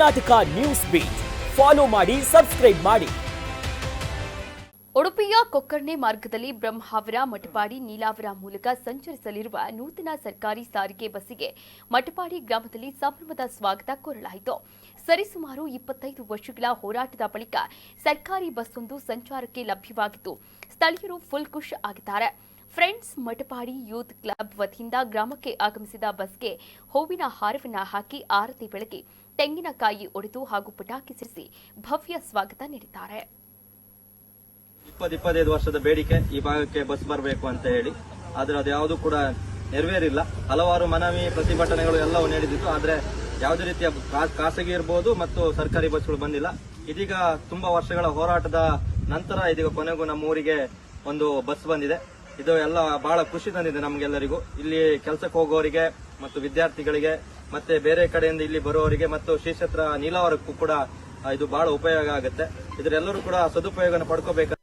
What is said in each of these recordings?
Karnataka news beet follow ಮಾಡಿ, subscribe ಮಾಡಿ. ಉಡುಪಿಯ ಕೊಕ್ಕರ್ಣೆ ಮಾರ್ಗದಲ್ಲಿ ಬ್ರಹ್ಮಾವರ, ಮಟಪಾಡಿ, ನೀಲಾವರ ಮೂಲಕ ಸಂಚರಿಸಲಿರುವ ನೂತನ ಸರ್ಕಾರಿ ಸಾರಿಗೆ ಬಸ್ಸಿಗೆ ಮಟಪಾಡಿ ಗ್ರಾಮದಲ್ಲಿ ಸಂಭ್ರಮದ ಸ್ವಾಗತ ಕೋರಲಾಯಿತು. ಸರಿಸುಮಾರು 25 ವರ್ಷಗಳ ಹೋರಾಟದ ಬಳಿಕ ಸರ್ಕಾರಿ ಬಸ್ಸೊಂದು ಸಂಚಾರಕ್ಕೆ ಲಭ್ಯವಾಗಿದ್ದು ಸ್ಥಳೀಯರು ಫುಲ್ ಖುಷ್ ಆಗಿದ್ದಾರೆ. ಫ್ರೆಂಡ್ಸ್ ಮಟಪಾಡಿ ಯೂತ್ ಕ್ಲಬ್ ವತಿಯಿಂದ ಗ್ರಾಮಕ್ಕೆ ಆಗಮಿಸಿದ ಬಸ್ಗೆ ಹೂವಿನ ಹಾರವನ್ನು ಹಾಕಿ ಆರತಿ ಬೆಳಗಿ ತೆಂಗಿನಕಾಯಿ ಒಡೆದು ಹಾಗೂ ಪಟಾಕಿ ಸಿಡಿಸಿ ಭವ್ಯ ಸ್ವಾಗತ ನೀಡಿದ್ದಾರೆ. 25 ವರ್ಷದ ಬೇಡಿಕೆ ಈ ಭಾಗಕ್ಕೆ ಬಸ್ ಬರಬೇಕು ಅಂತ ಹೇಳಿ, ಆದ್ರೆ ಅದು ಯಾವುದು ಕೂಡ ನೆರವೇರಿಲ್ಲ. ಹಲವಾರು ಮನವಿ ಪ್ರತಿಭಟನೆಗಳು ಎಲ್ಲವೂ ನಡೆದಿತ್ತು, ಆದ್ರೆ ಯಾವುದೇ ರೀತಿಯ ಖಾಸಗಿ ಇರಬಹುದು ಮತ್ತು ಸರ್ಕಾರಿ ಬಸ್ಗಳು ಬಂದಿಲ್ಲ. ಇದೀಗ ತುಂಬಾ ವರ್ಷಗಳ ಹೋರಾಟದ ನಂತರ ಇದೀಗ ಕೊನೆಗೂ ನಮ್ಮ ಊರಿಗೆ ಒಂದು ಬಸ್ ಬಂದಿದೆ. ಇದು ಎಲ್ಲ ಬಹಳ ಖುಷಿ ತಂದಿದೆ ನಮ್ಗೆಲ್ಲರಿಗೂ. ಇಲ್ಲಿ ಕೆಲಸಕ್ಕೆ ಹೋಗೋರಿಗೆ ಮತ್ತು ವಿದ್ಯಾರ್ಥಿಗಳಿಗೆ ಮತ್ತೆ ಬೇರೆ ಕಡೆಯಿಂದ ಇಲ್ಲಿ ಬರುವವರಿಗೆ ಮತ್ತು ಶ್ರೀ ಕ್ಷೇತ್ರ ನೀಲಾವರಕ್ಕೂ ಕೂಡ ಇದು ಬಹಳ ಉಪಯೋಗ ಆಗುತ್ತೆ. ಇದರೆಲ್ಲರೂ ಕೂಡ ಸದುಪಯೋಗನ ಪಡ್ಕೋಬೇಕು.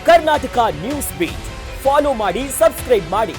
ಕರ್ನಾಟಕ ನ್ಯೂಸ್ ಬೀಟ್ ಫಾಲೋ ಮಾಡಿ, ಸಬ್ಸ್ಕ್ರೈಬ್ ಮಾಡಿ.